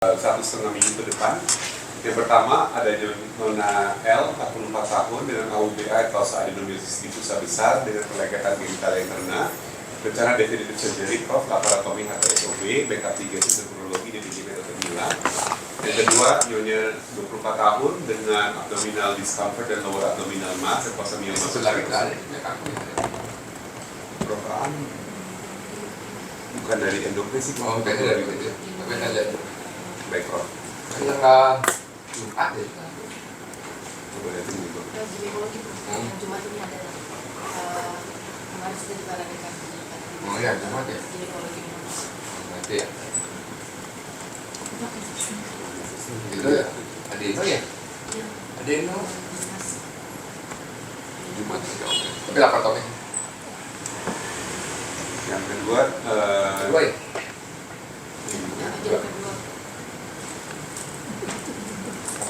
1,5 minggu ke depan. Yang pertama ada Nona L, 44 tahun dengan AUBA atau adenomyosis difusa besar dengan perlekatan genital interna. Rencana definitif surgery, Prof, laparotomi HTSOB, backup digestif dan urologi di metode Mila. Yang kedua, Nyonya 24 tahun dengan abdominal discomfort dan lower abdominal mass, eposomioma. Program bukan dari endokrin sih. Oh, bukan dari itu. Tapi ada. Baik, Prof. Tanggal Jumat ya. Coba lihatin dulu. Jumat ini ada kemarin sudah dibalangkan. Oh iya, Jumat ya. Nanti ya. Itu ya. Ada itu ya. Ada itu. Jumat ya. Oke. Tapi laparotomi. Yang kedua, Kedua ya.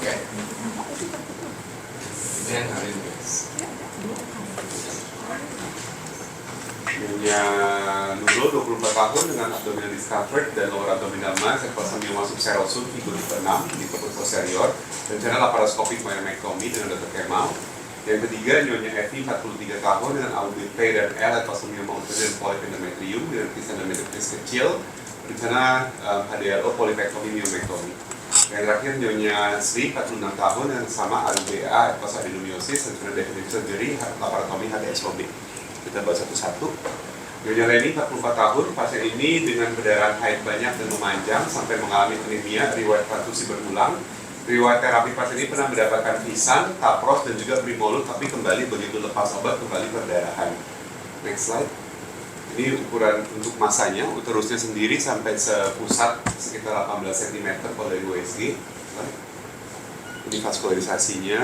Oke. Ini yang hari ini. Nyonya Nurul 24 tahun dengan abdominal discomfort dan lower abdominal mass, eposomioma subserosum, figur tipe 6 di perut posterior, rencana laparoskopik myomectomy dengan Dr. Kemal. Yang ketiga, Nyonya Evi 43 tahun dengan AUBP dan L, eposomioma uterus dan polip endometrium dengan kisah endometrium kecil, rencana HDLO, polipektomi, myomectomy. Yang terakhir, Nyonya Sri 46 tahun dengan sama AUBA, adenomyosis, rencana definitif surgery, laparotomi, HDSOB. Kita bahas satu-satu. Nyonya Leni 44 tahun, pasien ini dengan perdarahan haid banyak dan memanjang sampai mengalami anemia, riwayat transfusi berulang. Riwayat terapi pasien ini pernah mendapatkan Visan, Tapros, dan juga Primolut, tapi kembali begitu lepas obat kembali perdarahan. Next slide. Ini ukuran untuk masanya, uterusnya sendiri sampai sepusat sekitar 18 cm kalau dari USG. Ini vaskularisasinya.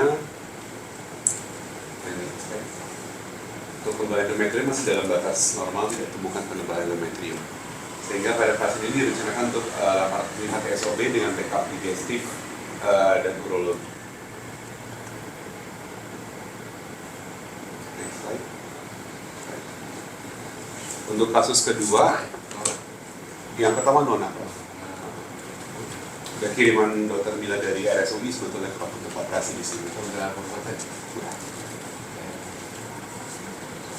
Untuk penebalan endometrium masih dalam batas normal, tidak temukan penebalan endometrium. Sehingga pada pasien ini direncanakan untuk laparotomi HTSOB dengan backup digestif dan urologi. Next slide. Untuk kasus kedua, yang pertama Nona. Udah kiriman Dr. Mila dari RSUI sebetulnya ke untuk operasi di sini.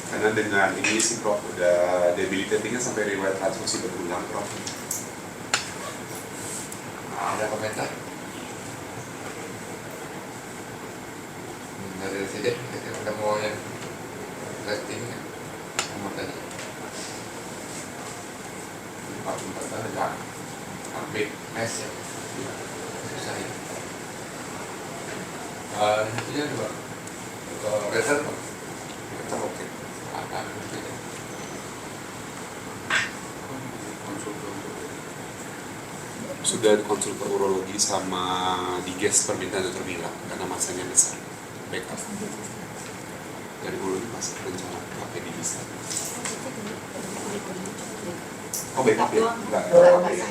Karena dengan ini sih Prof udah debilitatingnya sampai riwayat transfusi berulang, Prof. Ada komentar? Dari sini kita udah mau yang ratingnya nomor tadi 44 tahun ada update mes ya susah ya. Nantinya dua reset Oke. akan berbeda. Sudah konsul ke urologi sama diges permintaan Dr. Mila karena masanya besar. Backup dari urologi masih rencana pakai di bisa. Oh backup ya? Enggak pakai ya?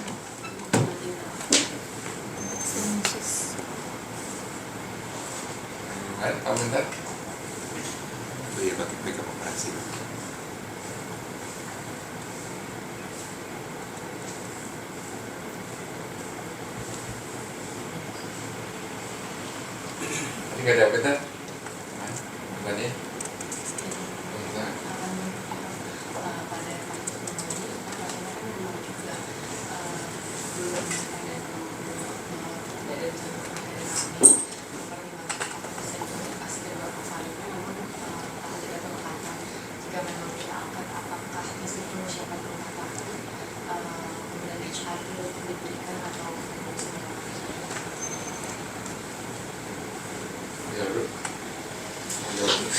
Ada komentar? Oh iya, backup operasi. Ini nggak ada komentar? Bukannya?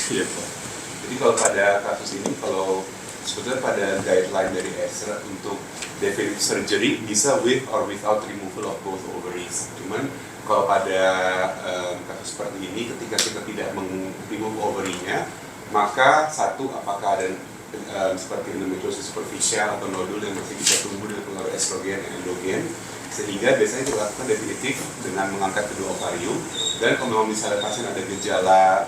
Iya, Pak. Jadi kalau pada kasus ini, kalau sebetulnya pada guideline dari ESRA untuk definitive surgery bisa with or without removal of both ovaries. Cuman kalau pada kasus seperti ini, ketika kita tidak remove ovarinya, maka satu, apakah ada seperti endometriosis superficial atau nodul yang masih bisa tumbuh dengan pengaruh estrogen dan endogen, sehingga biasanya dilakukan definitif dengan mengangkat kedua ovarium. Dan kalau memang misalnya pasien ada gejala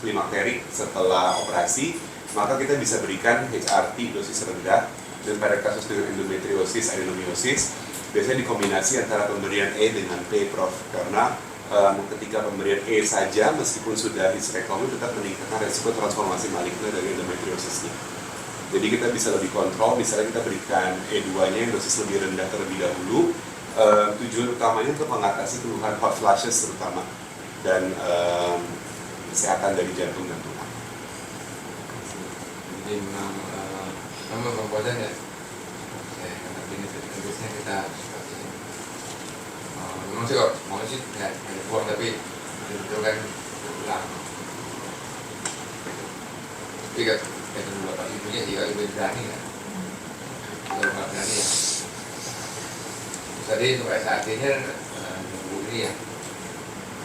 klimakterik setelah operasi, maka kita bisa berikan HRT dosis rendah. Dan pada kasus dengan endometriosis, adenomyosis, biasanya dikombinasi antara pemberian E dengan P, Prof. Karena ketika pemberian E saja, meskipun sudah histerektomi, tetap meningkatkan resiko transformasi maligna dari endometriosisnya. Jadi kita bisa lebih kontrol, misalnya kita berikan E2-nya yang dosis lebih rendah terlebih dahulu. Tujuan utamanya untuk mengatasi keluhan hot flashes terutama, dan kesehatan dari jantung dan tulang. Jadi memang pembuatan ya, karena jenis jenisnya kita seperti ini. Memang sih kok mau sih nggak ada uang, tapi itu kan berulang. Tapi kan itu bapak ibunya juga lebih berani kan. Kalau nggak berani ya. Tadi untuk SAT-nya nunggu ini ya.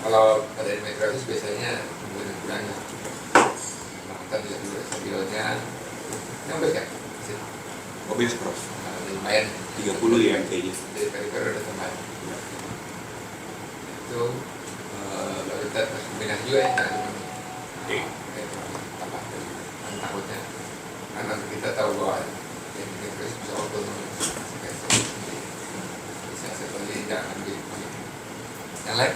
Kalau pada endometriosis biasanya nunggu bulannya. Kita bisa dulu stabilnya. Yang baik kan? Obes, Prof. Lumayan. 30 ya kayaknya. Dari perifer udah tambah. Itu lalu kita kombinasi juga ya. Oke. Tambah. Takutnya. Karena kita tahu bahwa endometriosis bisa otonom. Bisa seperti jangan gitu. Yang lain?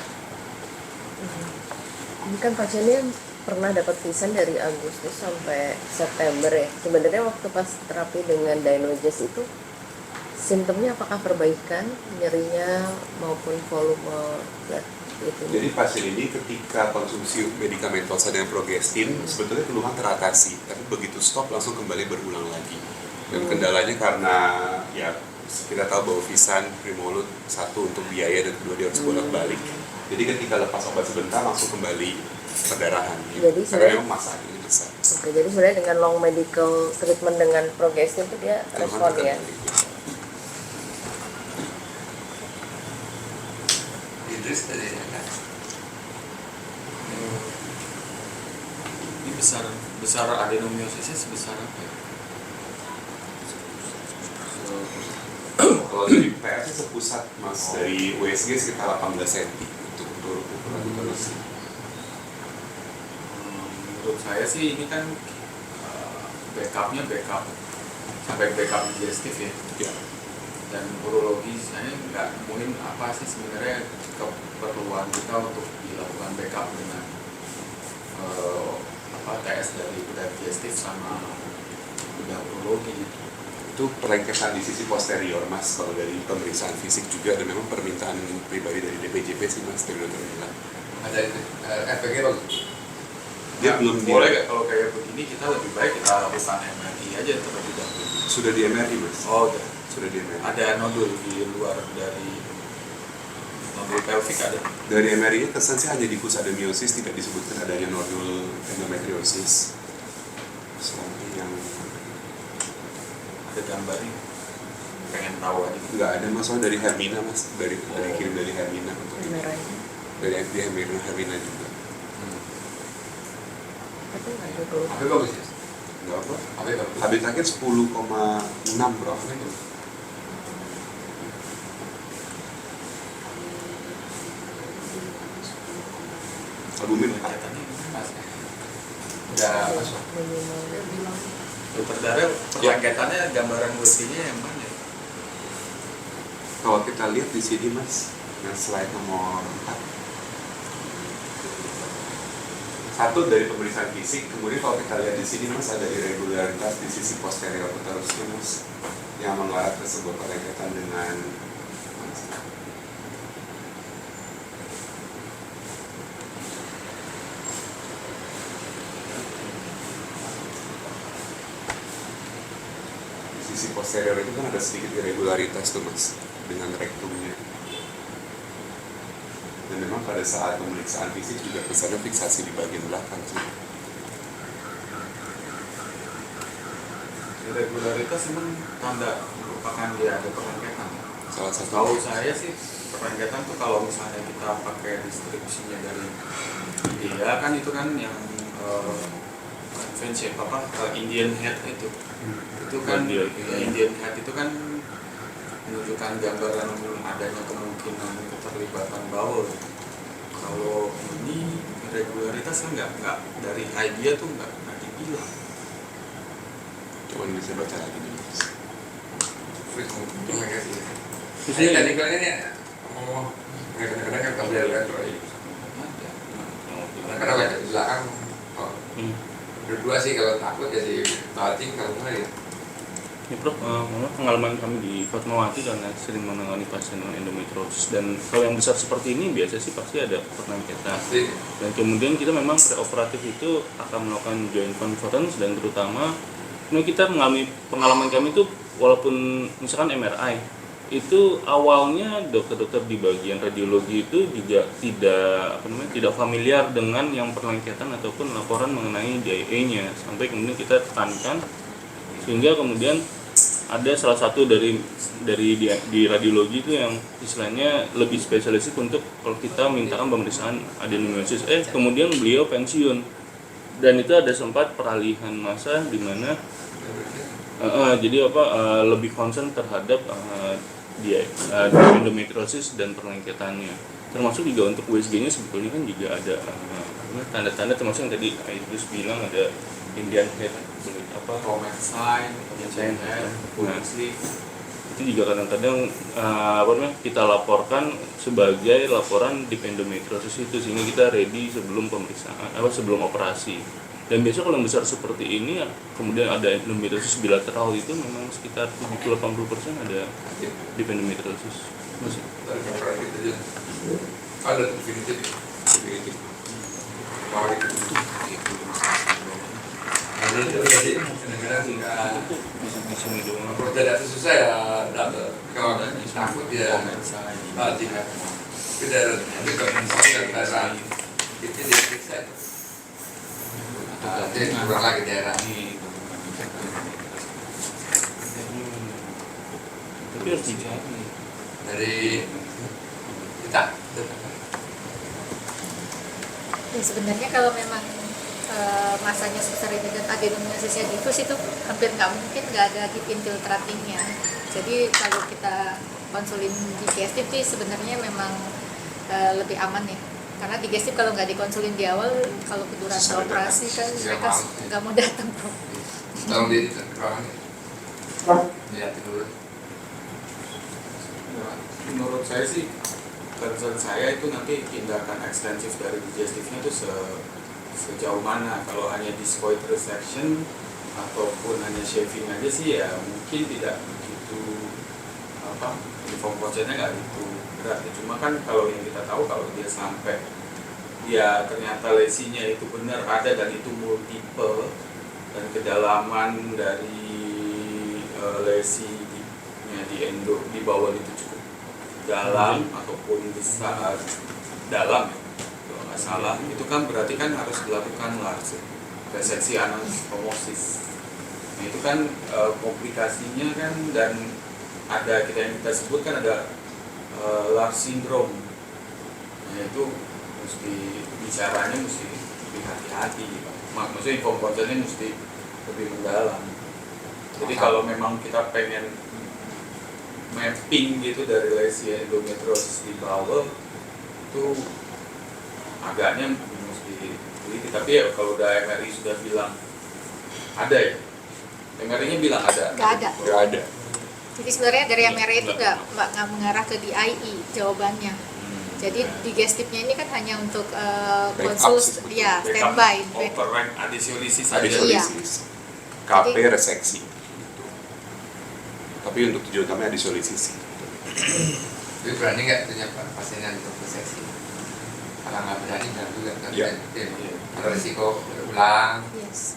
Ini kan pasiennya pernah dapat visan dari Agustus sampai September ya. Sebenarnya waktu pas terapi dengan Dynogest itu simptomnya apakah perbaikan nyerinya maupun volume blood itu? Jadi pasien ini ketika konsumsi medikamentosa dengan progestin sebetulnya keluhan teratasi, tapi begitu stop langsung kembali berulang lagi. Dan kendalanya karena ya kita tahu bahwa visan Primolut satu untuk biaya dan kedua dia harus bolak-balik. Jadi ketika lepas obat sebentar langsung kembali perdarahan. Jadi karena memang masalah ini besar. Oke, jadi sebenarnya dengan long medical treatment dengan progestin itu dia respon ya. Idris tadi kan. Ini besar adenomiosisnya sebesar apa ya? Kalau dari PR sih sepusat mas, dari USG sekitar 18 cm untuk ukuran uterus. Menurut saya sih ini kan backupnya backup sampai backup digestif ya. Ya. Dan urologi saya nggak nemuin apa sih sebenarnya keperluan kita untuk dilakukan backup dengan TS dari bedah digestif sama bedah urologi. Itu perlengketan di sisi posterior mas, kalau dari pemeriksaan fisik juga, dan memang permintaan pribadi dari DPJP sih mas, dari dokter bilang. Ada efeknya bagus. Dia belum boleh nggak kalau kayak begini kita lebih baik kita lakukan MRI aja terlebih dahulu. Sudah di MRI mas. Oh udah. Sudah di MRI. Ada nodul di luar dari nodul pelvik ada. Dari MRI kesan sih hanya diffuse adenomyosis, tidak disebutkan adanya nodul endometriosis. Soalnya yang Ada gambarnya. Pengen tahu aja. nggak ada mas, soalnya dari Hermina mas, dari kirim dari Hermina untuk ini. Merahnya. Dari FDA Hermina juga. Tapi nggak ada keluhan. Apa bagus ya? Nggak apa? Apa bagus? Habis terakhir 10,6 bro. Albumin 4. Kelihatannya mas. Udah masuk. Minimal. Udah bilang Dokter Darel, perlengketannya gambaran WC-nya yang mana ya? Kalau kita lihat di sini mas, yang slide nomor 4. Satu dari pemeriksaan fisik, kemudian kalau kita lihat di sini mas ada irregularitas di sisi posterior uterusnya mas, yang mengarah ke sebuah perlengketan dengan di sisi posterior itu kan ada sedikit irregularitas tuh mas dengan rektumnya. Dan memang pada saat pemeriksaan fisik juga kesannya fiksasi di bagian belakang sih. Irregularitas memang tanda merupakan dia ada perlengketan. Salah satu. Tahu saya sih perlengketan tuh kalau misalnya kita pakai distribusinya dari IDEA kan itu kan yang advance apa Indian head itu kan Indian head itu kan menunjukkan gambaran adanya kemungkinan keterlibatan bawel. Kalau ini regularitas kan nggak dari idea tuh nggak dibilang. Coba bisa baca lagi dulu. Terima kasih. Ini teknikal ini kadang-kadang kan kalau dia lihat kadang-kadang ada di belakang berdua sih kalau takut jadi bating kalau enggak ya. Ya Prof, pengalaman kami di Fatmawati karena sering menangani pasien dengan endometriosis, dan kalau yang besar seperti ini biasa sih pasti ada penangketan. Dan kemudian kita memang preoperatif itu akan melakukan joint conference, dan terutama kita mengalami pengalaman kami itu walaupun misalkan MRI itu awalnya dokter-dokter di bagian radiologi itu juga tidak familiar dengan yang perlengketan ataupun laporan mengenai DIE-nya, sampai kemudian kita tekankan sehingga kemudian ada salah satu dari di radiologi itu yang istilahnya lebih spesialis untuk kalau kita mintakan pemeriksaan adenomyosis, kemudian beliau pensiun, dan itu ada sempat peralihan masa di mana jadi lebih concern terhadap endometriosis dan perlengketannya, termasuk juga untuk USG-nya sebetulnya kan juga ada tanda-tanda, termasuk yang tadi Idris bilang ada Indian head Roman sign, Indian head, nah, sleeve. itu juga kadang-kadang kita laporkan sebagai laporan di endometriosis itu, sehingga kita ready sebelum pemeriksaan sebelum operasi. Dan biasanya kalau yang besar seperti ini kemudian ada endometriosis bilateral itu memang sekitar 70-80% ada di endometriosis. Masih. Ada definitif. Jadi kadang-kadang kalau tidak susah ya dapat, kalau takut ya batin. Kita dekat antara itu diperiksa. Jadi kurang lagi daerah. Tapi harus dicari dari kita. Ya, sebenarnya kalau memang masanya sebesar ini dan adenomyosisnya difus itu hampir nggak mungkin nggak ada deep infiltratingnya. Jadi kalau kita konsulin digestif sih sebenarnya memang lebih aman ya, karena digestif kalau nggak dikonsulin di awal, kalau kedurasi operasi kan mereka nggak mau datang bro. Tolong di ruangan lihat dulu. Menurut saya sih, concern saya itu nanti tindakan ekstensif dari digestifnya itu sejauh mana. Kalau hanya discoid resection ataupun hanya shaving aja sih ya mungkin tidak begitu informasinya nggak begitu berat. Cuma kan kalau yang kita tahu kalau dia sampai ternyata lesinya itu benar ada dan itu multiple dan kedalaman dari lesinya di endo di bawah itu cukup dalam ataupun besar dalam ya, kalau nggak salah itu kan berarti kan harus dilakukan large reseksi anastomosis. Nah itu kan komplikasinya kan, dan ada yang kita sebut kan ada large syndrome. Nah itu mesti bicaranya mesti lebih hati-hati gitu. Maksudnya informasinya mesti lebih mendalam. Jadi kalau memang kita pengen mapping gitu dari lesi endometriosis di bawah itu agaknya mesti teliti. Tapi ya kalau udah MRI sudah bilang ada ya, MRI-nya bilang ada. Nggak ada. Nggak ada. Jadi sebenarnya dari MRI itu nggak mengarah ke DIE jawabannya. Jadi digestifnya ini kan hanya untuk konsul, ya standby. Operant adisiolisis saja. Iya. KP reseksi. Tapi untuk tujuan kami adisiolisis. Jadi berani nggak punya pasiennya untuk reseksi? Kalau nggak berani nggak juga kan? Iya. Ada risiko berulang, Yes.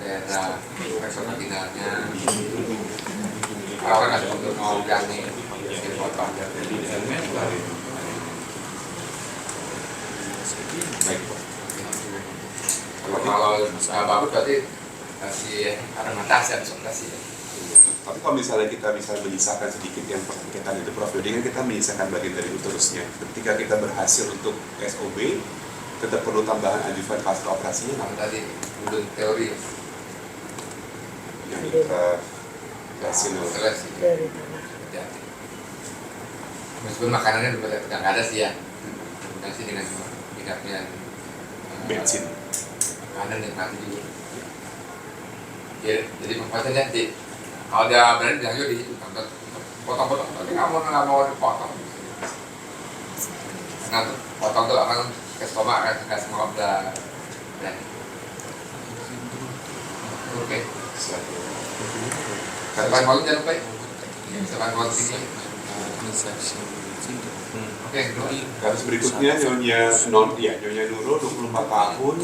daerah personal finalnya. Kalau kan ada untuk mau berani dipotong. Baik. Kalau bagus berarti kasih aromatase habis operasi. Tapi kalau misalnya kita bisa menyisakan sedikit yang perlengketan itu Prof, jadi kan kita menyisakan bagian dari uterusnya. Ketika kita berhasil untuk SOB, tetap perlu tambahan adjuvan pasca operasinya. Kalau tadi belum teori Yang kita kasih seleksi. dari Hati-hati. Meskipun makanannya udah nggak ada sih ya, kombinasi dengan minyak bensin. makanan nikmati juga. Ya, jadi pokoknya nanti kalau dia berani bilang juga di situ tonton potong-potong tapi nggak mau dipotong. Nah tuh potong tuh akan ke stoma kan nggak semua udah. Oke. Sepan malu jangan lupa. Sepan malu tinggi. Oke, Kasus berikutnya Nyonya Nurul 24 tahun,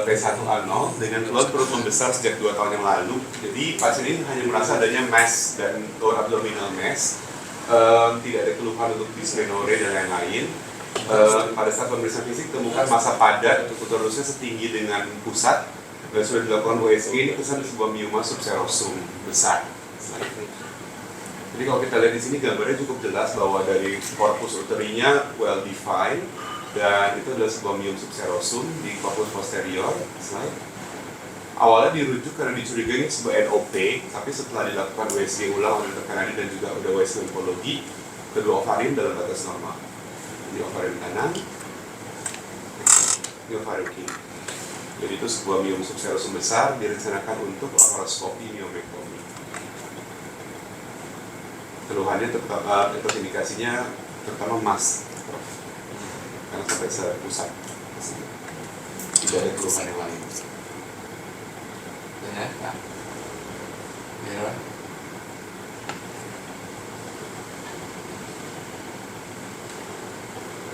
P1A0 dengan keluhan perut membesar sejak 2 tahun yang lalu. Jadi pasien ini hanya merasa adanya mass dan lower abdominal mass, tidak ada keluhan untuk dysmenorrhea dan lain-lain. Pada saat pemeriksaan fisik temukan massa padat untuk uterusnya setinggi dengan pusat dan sudah dilakukan USG. Ini kesan sebuah mioma subserosum besar. Jadi kalau kita lihat di sini gambarnya cukup jelas bahwa dari korpus uterinya well defined dan itu adalah sebuah miom subserosum di korpus posterior. Slide. Awalnya dirujuk karena dicurigai sebuah NOP, tapi setelah dilakukan USG ulang oleh Dr. Kanadi dan juga udah USG onkologi, kedua ovarim dalam batas normal. Jadi ovarim kanan, ini ovarim kiri. Jadi itu sebuah miom subserosum besar direncanakan untuk laparoskopi miomektomi. Keluhannya terutama indikasinya terutama mas, karena sampai sepusat, tidak ada keluhan yang lain. ya. Ya.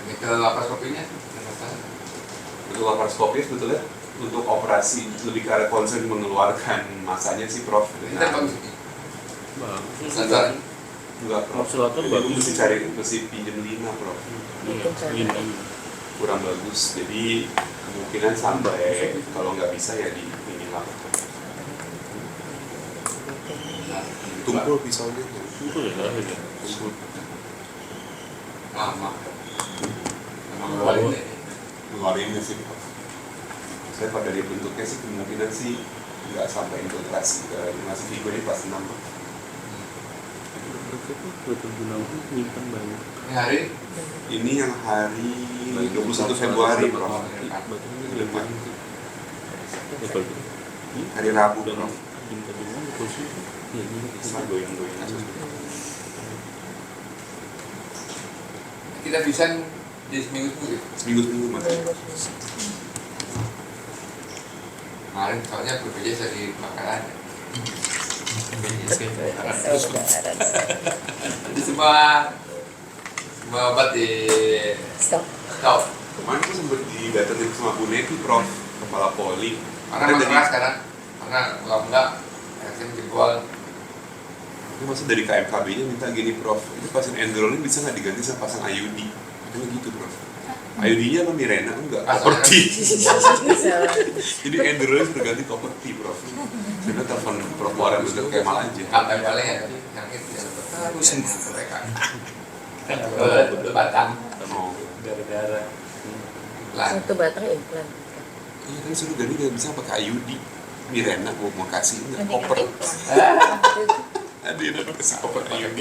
Ini ke laparoskopinya. Untuk laparoskopi sebetulnya untuk operasi lebih ke arah concern mengeluarkan masanya sih Prof. Ini bagus. Bagus. Enggak Prof. Observator Jadi bagus. mesti pinjem lina Prof. Iya, Kurang bagus. Jadi kemungkinan sampai kalau nggak bisa ya di minimal. Tumpul pisaunya. itu ya lah ya. Lama. Emang ngeluarin ini. Ngeluarinnya sih Prof. Saya pada dari bentuknya sih kemungkinan sih nggak sampai infiltrasi ke masih figur ini pas 6. Betul menyimpan banyak. Ini hari Ini yang hari 21 Februari Prof. Depan. Hari Rabu Dan Prof. bintang-bintang kursi ya ini Bisa goyang-goyang aja. kita bisa di seminggu. Seminggu Mas. Kemarin soalnya BPJS dari makanan. Jadi semua obat di Stop. stop. Kemarin aku sempat didatengin sama Bu Neti Prof. Kepala Poli. Karena emang keras sekarang. Karena kalau enggak reaksi jempol. Itu maksud dari KMKB-nya minta gini Prof. Itu pasien Enderol ini bisa nggak diganti sama pasang IUD? Itu gitu Prof. IUD-nya apa Mirena? Enggak, Koperti. Jadi Enderol sudah ganti Koperti Prof. Saya telepon Prof Warren untuk Kemal aja. Apa paling ya yang itu yang mereka. Batang. Oh. gara-gara Lah. Satu batang implan. Iya kan suruh ganti nggak bisa pakai IUD. Mirena mau kasih nggak koper. Ada yang kasih koper IUD.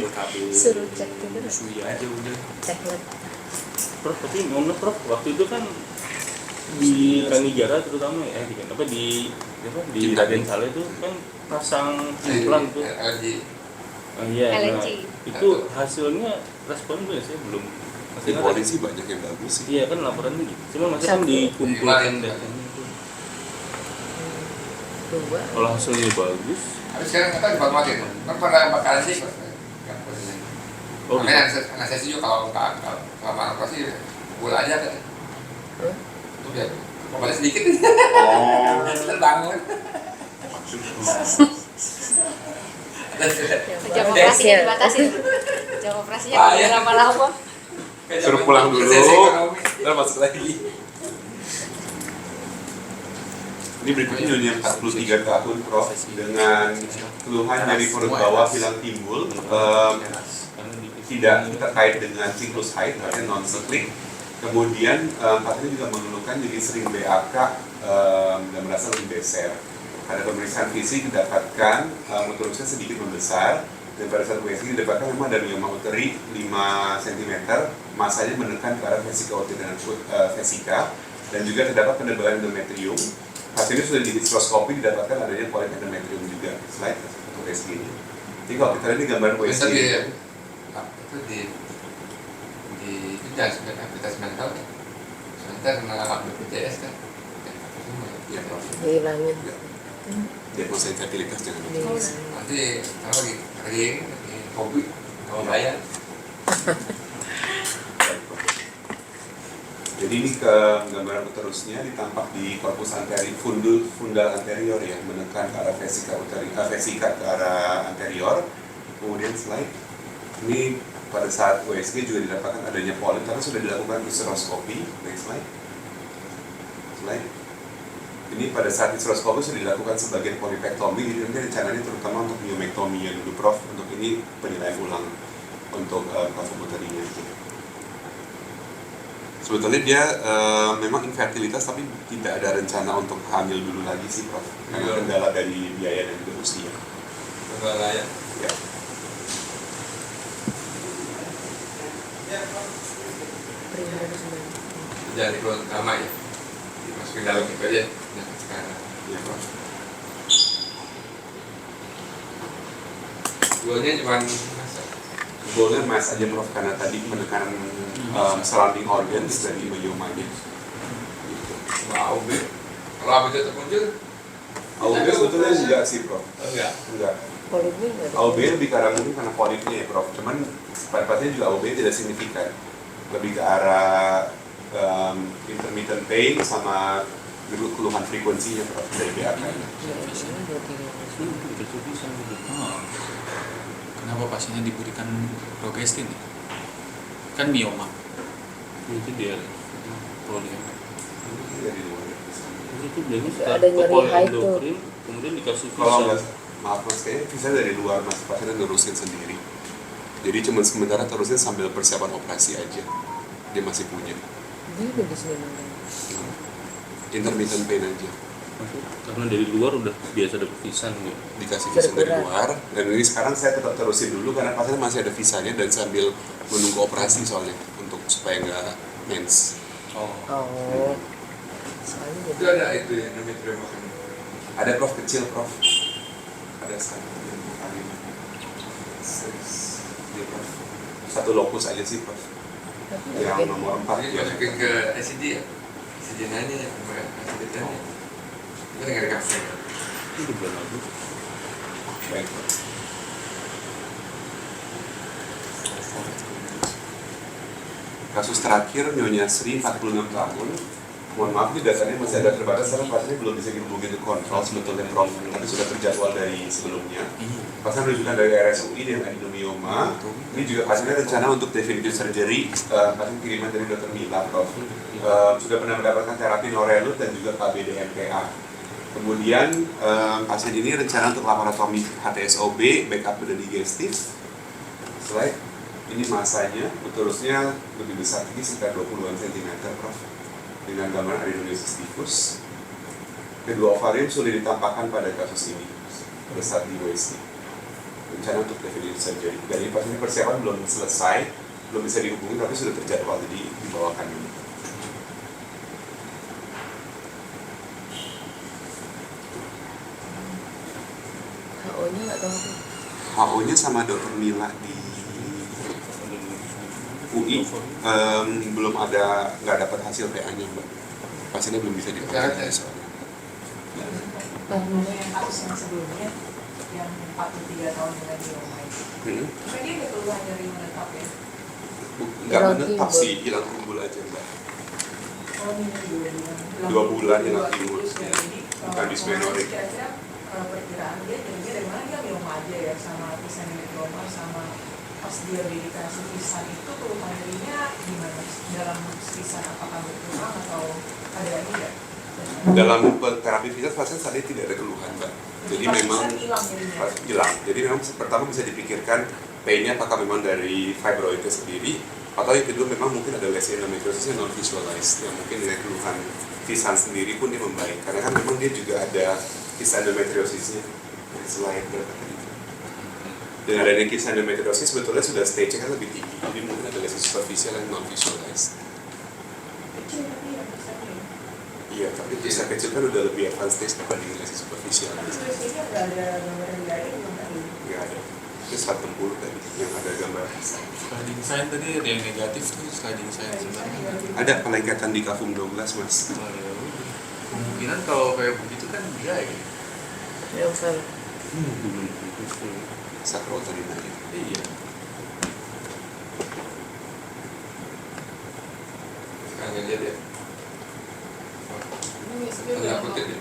Suruh cek dulu. Sui aja udah. Cek lab. Prof, tapi ngomong Prof, waktu itu kan di Kanigara terutama di Raden Saleh itu kan pasang implan tuh. LG. Iya. LNG. Itu hasilnya respon gue sih belum. Di polisi banyak yang bagus sih. Iya kan laporannya gitu. Cuma masih kan Satu. dikumpulkan datanya itu. Dua. Kalau hasilnya bagus, Tapi sekarang kita di Fatmawati itu. Kan pernah bakalan sih. oh Makanya bisa. anestesi juga kalau selama operasi bola aja kan. Itu biar operasi sedikit. Oh. Terbangun. Jam operasinya dibatasi dulu. Jam operasinya Bahaya. tidak lama-lama. Suruh pulang dulu. Resesi ekonomi. Ntar masuk lagi. Ini berikutnya Nyonya 43 tahun Prof dengan keluhan dari perut bawah hilang timbul, tidak terkait dengan siklus haid, artinya non siklik. Kemudian pasien juga mengeluhkan jadi sering BAK dan merasa lebih beser. Pada pemeriksaan fisik didapatkan uterusnya sedikit membesar dan pada saat USG didapatkan memang ada mioma uteri 5 cm, masanya menekan ke arah vesika uteri dan vesika dan juga terdapat penebalan endometrium. Pasien ini sudah di histeroskopi didapatkan adanya polip endometrium juga. Slide untuk USG ini. Jadi kalau kita lihat di gambar USG, itu di jangan sebentar kita sebentar sebentar kena BPJS kan Ya, Prof. dihilangin. Ya. Diagnosa infertilitas jangan lupa. nanti apa lagi hobi kalau bayar Jadi ini ke gambaran terusnya ditampak di korpus anterior, fundal anterior ya, menekan ke arah vesika ke arah anterior. Kemudian slide. Ini pada saat USG juga didapatkan adanya polip karena sudah dilakukan hysteroskopi. Next slide. Slide. Ini pada saat hysteroskopi sudah dilakukan sebagian polipektomi, jadi nanti rencananya terutama untuk myomektomi ya dulu Prof. Untuk ini penilaian ulang untuk kafobuterinya. Sebetulnya dia memang infertilitas tapi tidak ada rencana untuk hamil dulu lagi sih Prof. Karena kendala dari biaya dan juga usia. kendala ya Ya. jadi keluar lama ya dimasukin dalam itu aja nah sekarang Ya Prof. goalnya cuma masak Goalnya mas aja Prof karena tadi menekan surrounding organs dari myomanya. sama AOB kalau AOB tetap muncul AOB sebetulnya enggak sih Prof. enggak Enggak. Polipnya nggak ada. AOB lebih ke arah mungkin karena polipnya ya Prof. Cuman pada pasien juga AOB tidak signifikan. Lebih ke arah intermittent pain sama keluhan frekuensinya Prof. Dari BAK. Kenapa pasiennya diberikan progestin? Kan mioma. Itu dia problem. Dari luar. Itu bilangnya Ada nyeri high tuh. endokrin, kemudian dikasih Kalau visa. nggak, maaf mas, kayaknya bisa dari luar mas, pasiennya nerusin sendiri. Jadi cuma sementara terusin sambil persiapan operasi aja. Dia masih punya. Dia udah di sini. Intermittent pain aja. Karena dari luar udah biasa dapet visa nih. Dikasih visa dari Berkurang. luar. Dan ini sekarang saya tetap terusin dulu karena pasiennya masih ada visanya dan sambil menunggu operasi soalnya untuk supaya nggak mens. Oh. Soalnya itu jadi ada itu ya endometrioma kan Ada Prof kecil Prof. Ada satu yang kali. Dia Prof. Satu lokus aja sih Prof. tapi Yang mungkin nomor 4 jadi ya. masukin ke ICD ya ICD nanya ya sama ICD tanya kita nggak dikasih Itu bulan lalu. Baik Prof. Kasus terakhir Nyonya Sri 46 tahun. Mohon maaf ini datanya masih ada terbatas karena pasiennya belum bisa dihubungi ke kontrol sebetulnya Prof. Tapi sudah terjadwal dari sebelumnya. Pasien rujukan dari RSUI dengan adenomyoma. Ini juga pasiennya rencana untuk definitive surgery. Pasien kiriman dari Dr. Mila Prof. Sudah pernah mendapatkan terapi Norelut dan juga KBD-MPA. Kemudian pasien ini rencana untuk laparotomi HTSOB, backup pada digestif. Slide. Ini masanya, uterusnya lebih besar lagi sekitar 20-an cm, Prof. Dengan gambaran adenosis diffus. Kedua ovarium sudah ditampakkan pada kasus ini pada saat di WSD. Rencana untuk definitive surgery. Dan ini pasien persiapan belum selesai, belum bisa dihubungi, tapi sudah terjadwal, jadi dibawakan ini. HO-nya nggak tahu. HO-nya sama Dr. Mila di UI belum ada, nggak dapat hasil PA-nya Mbak. Pasiennya belum bisa dioperasi soalnya. Yang kasus yang sebelumnya yang 43 tahun dengan mioma itu, cuma dia ada keluhan dari menetap ya. Nggak Hilang menetap timbul. sih, hilang timbul aja Mbak. Oh ini 2 bulan. 2 bulan hilang timbul. Jadi Bukan dysmenorrhea. kira-kira perkiraan dia jadinya dari mana dia mioma aja ya sama pisan mioma sama pas dia dikasih pisan itu keluhan nyerinya gimana? Dalam pisan apakah berkurang atau ada lagi ya? Dalam terapi fisik pasien saat ini tidak ada keluhan Mbak. Jadi Pas memang pisan hilang nyerinya. pas hilang. Jadi memang pertama bisa dipikirkan pain-nya apakah memang dari fibroidnya sendiri atau yang kedua memang mungkin ada lesi endometriosis yang non visualized yang mungkin dari keluhan fisan sendiri pun dia membaik karena kan memang dia juga ada kisah endometriosisnya selain berapa tadi. Dengan adanya kisah endometriosis sebetulnya sudah stage-nya kan lebih tinggi, jadi mungkin ada lesi superficial yang non visualized. Kecil tapi ya pisannya. Iya, tapi kisah kecil kan udah lebih advanced stage dibanding lesi superficial. Tapi biasanya nggak ada gambaran lain belum tadi. Nggak ada. Itu 160 tadi yang ada gambar. Sliding sign tadi ada yang negatif tuh, sliding sign sebenarnya. Ada pelengketan di kafum 12 mas. Oh, ya udah. Kemungkinan kalau kayak begitu kan dia ya. Yang salah. Sakro tadi nanya. Iya. Sekarang lihat ya. Ini USG Tanda udah kutip ya.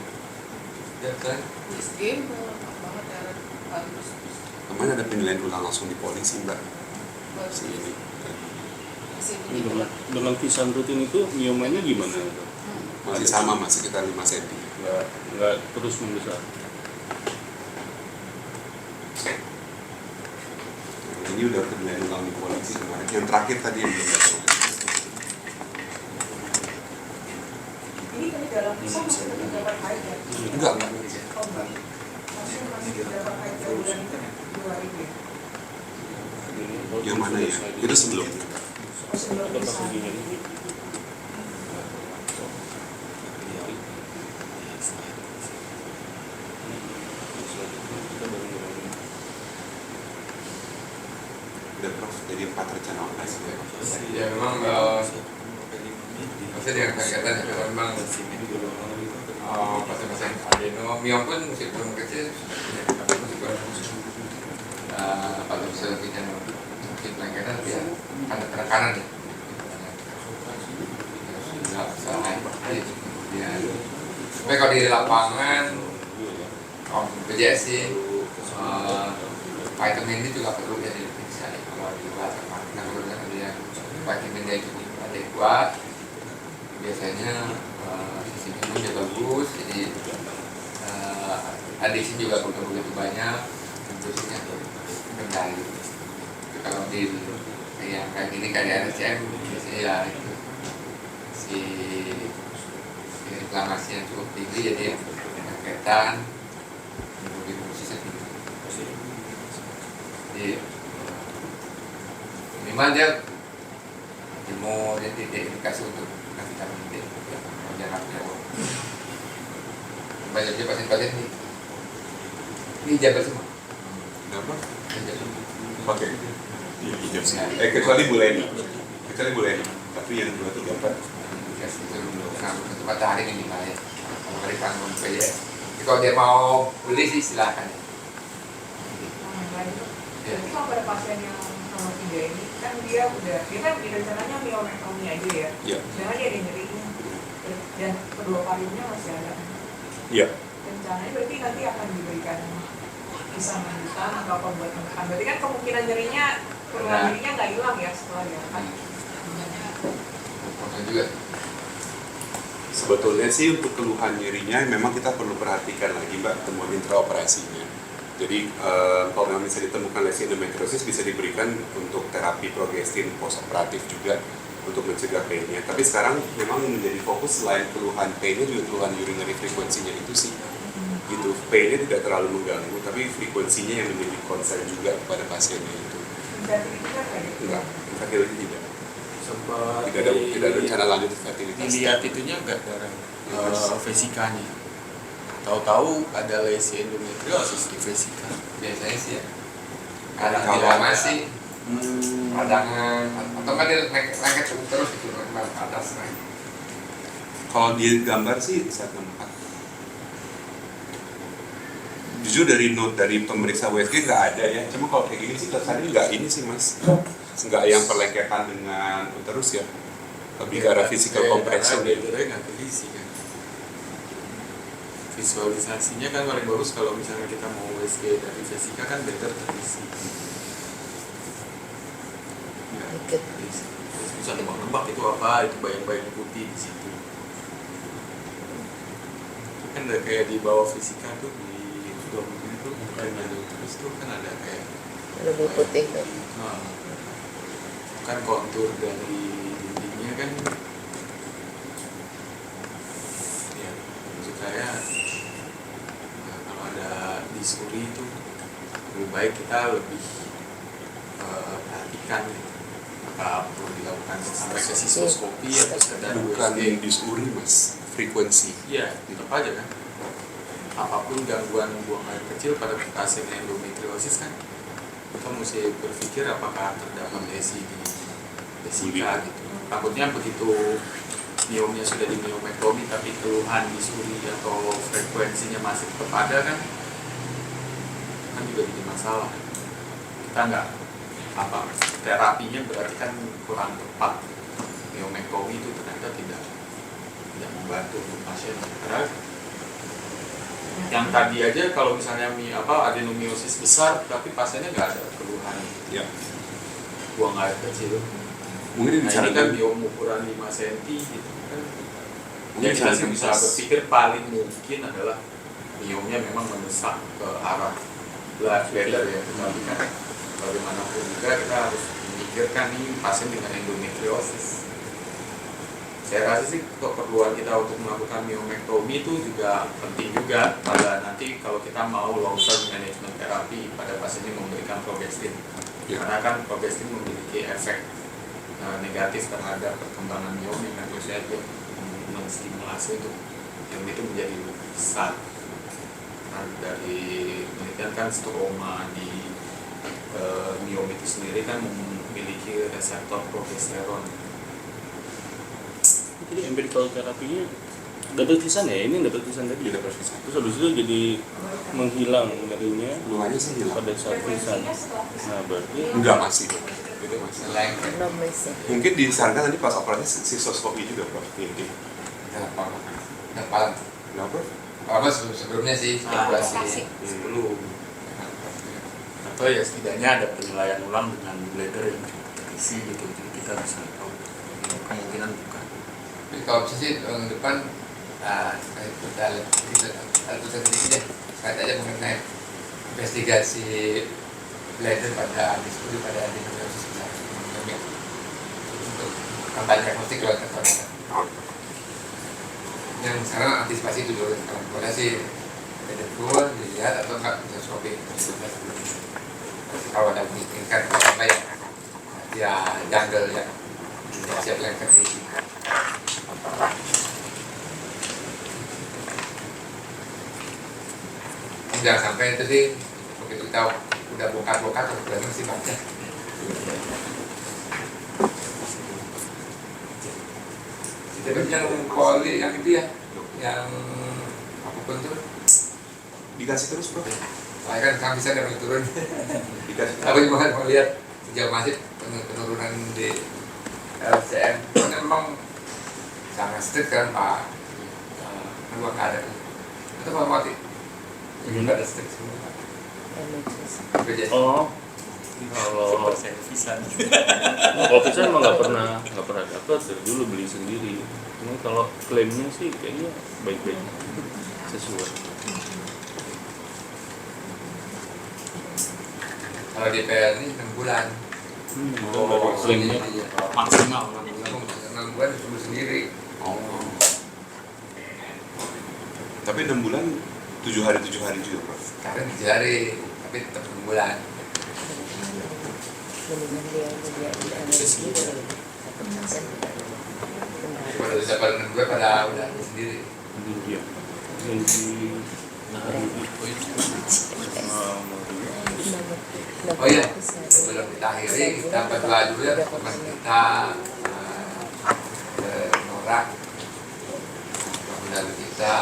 Ya kan? USG lengkap banget ya, bagus. Kemarin ada penilaian ulang langsung di polisi mbak. Bagus. Si ini. Masih Ini begitu lah. dengan pisan rutin itu miomanya gimana? Masih sama mas, sekitar 5 cm. Nggak terus membesar. Ini udah penilaian ulang di polisi kemarin. Yang terakhir tadi yang belum datang. Ini kan di dalam pisang masih dapat air ya? Enggak. Oh enggak. Masih dapat air ya, bulan itu 2 ya? Yang mana ya? Itu sebelum. Oh sebelum Atau pas pisang. begini nih. Udah prof, jadi 4 rencana operasi ya. Ya memang maksudnya dengan kegiatan ya memang pasien-pasien adeno miom pun meskipun kecil tapi meskipun pada misalnya mungkin pelengketan dia ada penekanan ya nggak salah kemudian tapi kalau di lapangan BPJS sih vitamin D juga perlu ya diperiksa kalau di luar karena kemudian dia vitamin D itu adekuat biasanya sisi minumnya bagus jadi adiksi juga bukan begitu banyak dosisnya kendali kalau di yang kayak gini kayak RCM biasanya ya itu si inflamasi yang cukup tinggi jadi penyakitan mungkin dosisnya tinggi jadi minimal dia mau dia tidak indikasi untuk kasih vitamin D jaraknya banyak juga pasien-pasien ini jabat semua Kenapa? hijab semua. Pakai hijab sih. Kecuali buleni. Tapi yang dua tuh dapat. Dikasih itu untuk matahari minimal ya kalau dari tanggung PJS jadi kalau dia mau beli sih silakan ya. Jadi kalau pada pasien yang nomor 3 ini kan dia kan rencananya myometri aja ya. Iya. Jangan dia ada nyerinya dan kedua kalinya masih ada. Iya. Rencananya berarti nanti akan diberikan pisang lanjutan atau apa buat menekan. Berarti kan kemungkinan nyerinya keluhan nyerinya nggak hilang ya setelah diangkat. Maksudnya juga Sebetulnya sih untuk keluhan nyerinya memang kita perlu perhatikan lagi mbak temuan intraoperasinya. Jadi kalau memang bisa ditemukan lesi endometriosis bisa diberikan untuk terapi progestin postoperatif juga untuk mencegah painnya. Tapi sekarang memang menjadi fokus selain keluhan painnya juga keluhan urinary frekuensinya itu sih. Gitu. Painnya tidak terlalu mengganggu, tapi frekuensinya yang menjadi concern juga kepada pasiennya itu. Infertility kan kayak gitu. Enggak, infertility tidak. Sempat Tidak ada rencana lanjut fertility. dilihat itunya enggak darah vesikanya. Tahu-tahu ada lesi endometriosis di vesika. biasanya sih ya kadang inflamasi radangan atau kan dia lengket terus gitu ke atas naik. Kalau di gambar sih saat 64. Jujur dari note dari pemeriksa USG nggak ada ya. Cuma kalau kayak gini sih kesannya nggak ini sih mas. Nggak yang perlengketan dengan uterus ya. Lebih ke arah physical compression ya. Karena nggak berisi kan. Visualisasinya kan paling bagus kalau misalnya kita mau USG dari vesika kan better terisi. Ya, Dikit. terisi. Terus bisa nebak-nebak itu apa, itu bayang-bayang putih di situ. Kan ada kayak di bawah fisika tuh di abdomen itu bukan ada terus tuh kan ada kayak Lebih putih tuh. nah, kan kontur dari dindingnya kan ya maksud saya kalau ada disuri itu lebih baik kita lebih perhatikan gitu. Apa perlu dilakukan sampai ke sistoskopi atau sekedar Bukan USG. disuri mas, frekuensi. Iya, tetap aja kan. Apapun gangguan buang air kecil pada pasien endometriosis kan kita mesti berpikir apakah terdapat lesi di vesika gitu. Takutnya begitu miomnya sudah di miomektomi tapi keluhan di suri atau frekuensinya masih tetap ada kan juga jadi masalah. Kita nggak terapinya berarti kan kurang tepat. Miomektomi itu ternyata tidak membantu untuk pasien. Karena yang tadi aja kalau misalnya adenomiosis besar tapi pasiennya nggak ada keluhan, Ya. buang air kecil. Mungkin Nah, ini kan miom ukuran 5 cm gitu kan. Ya kita sih bisa berpikir paling mungkin adalah miomnya memang mendesak ke arah blood bladder ya, tetapi kan bagaimanapun juga kita harus memikirkan nih pasien dengan endometriosis. Saya rasa sih keperluan kita untuk melakukan miomektomi itu juga penting juga pada nanti kalau kita mau long term management terapi pada pasien yang memberikan progestin. Karena kan progestin memiliki efek negatif terhadap perkembangan miom yang tentu saja dia menstimulasi untuk miom itu menjadi lebih besar. Nah, dari penelitian kan stroma di miom itu sendiri kan memiliki reseptor progesteron. Jadi empirical terapinya double visan ya, ini double visan tadi. Tidak berpisah. Terus habis itu jadi menghilang nyerinya Mulanya sih hilang. pada saat visan. Nah berarti Enggak masih. Itu masih. Lengket. Belum bisa. Mungkin disarankan nanti pas operasi sistoskopi juga, Prof. Ini. Depan. Kenapa? Apa sebelumnya sih Operasi. Sebelum atau ya setidaknya ada penilaian ulang dengan bladder yang cukup terisi gitu, jadi kita bisa tahu kemungkinan bukan. Tapi kalau bisa sih depan kita lihat sedikit deh sekali aja mengenai investigasi bladder pada anisuri pada adenomyosis besar untuk kampanye diagnostik lewat elektronika. Yang sekarang antisipasi itu dulu, kalau boleh sih bladder full dilihat atau enggak sistoskopi. Kalau ada memungkinkan apa ya jungle ya siap lengket ini. Jangan sampai itu sih begitu kita udah bongkar-bongkar terus berarti masih banyak. Tapi yang poli yang itu ya, yang apapun tuh, Dikasih terus, Prof. saya kan kami bisa dapat turun. Dikasih Aku terus. juga mau lihat sejauh masih penurunan di LCM. Karena memang sangat strict kan Pak. Kedua ada itu Pak Mati. Ini ada strict semua. BPJS. oh kalau Servisan. kalau visan emang nggak pernah dapat dari dulu beli sendiri. Cuma kalau klaimnya sih kayaknya baik-baik sesuai. Kalau DPR ini 6 bulan. Dari klaimnya Maksimal. 6 bulan sembuh sendiri. Oh. Tapi 6 bulan 7 hari juga, Prof. Sekarang 7 hari, tapi tetap 6 bulan. Mendingan dia menjadi energi dari satu pasien. Pada udah pada 6 bulan pada udah sendiri. dia yang di Oh iya, sebelum kita akhiri kita berdoa dulu ya teman kita Nora, lalu kita